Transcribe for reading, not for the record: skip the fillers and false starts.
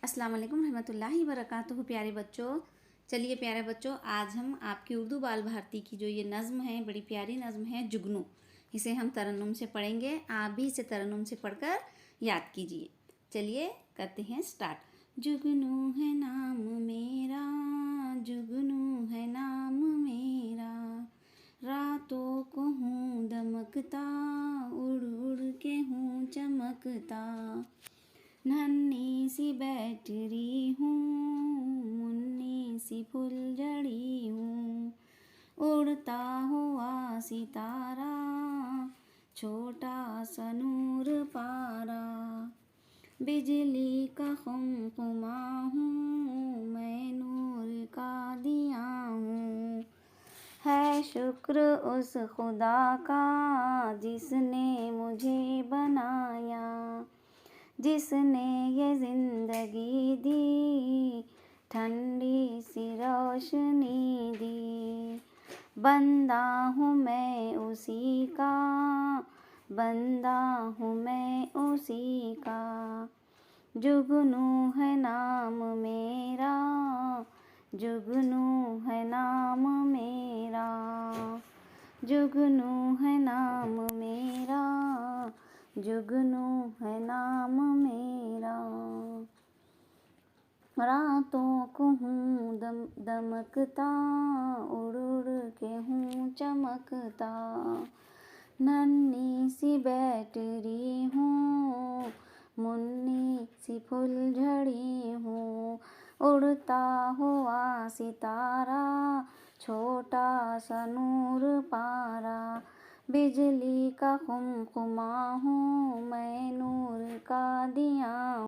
अस्सलाम वालेकुम रहमतुल्लाहि वबरकातुहू। प्यारे बच्चों, चलिए प्यारे बच्चों, आज हम आपकी उर्दू बाल भारती की जो ये नज़्म है, बड़ी प्यारी नज़्म है जुगनू, इसे हम तरन्नुम से पढ़ेंगे। आप भी इसे तरन्नुम से पढ़कर याद कीजिए। चलिए करते हैं स्टार्ट। जुगनू है नाम मेरा, जुगनू है नाम मेरा, रातों को हूँ दमकता, उड़ उड़ के हूँ चमकता, नन्ही सी बैटरी हूँ, मुन्नी सी फुलझड़ी हूँ, उड़ता हुआ सितारा, छोटा सा नूर पारा, बिजली का खुमखुमा हूँ, मैं नूर का दिया हूँ। है शुक्र उस खुदा का जिसने मुझे बनाया, जिसने ये ज़िंदगी दी, ठंडी सी रोशनी दी। बंदा हूँ मैं उसी का, बंदा हूँ मैं उसी का, जुगनू है नाम मेरा, जुगनू है नाम मेरा, जुगनू है नाम मेरा, जुगनू है नाम मेरा। रातों को हूँ दमकता, उड़ उड़ के हूँ चमकता, नन्ही सी बैटरी हूँ, मुन्नी सी फुलझड़ी हूँ, उड़ता हुआ सितारा, छोटा सा नूर पारा, बिजली का खुमखुमा हूँ, मैं नूर का दिया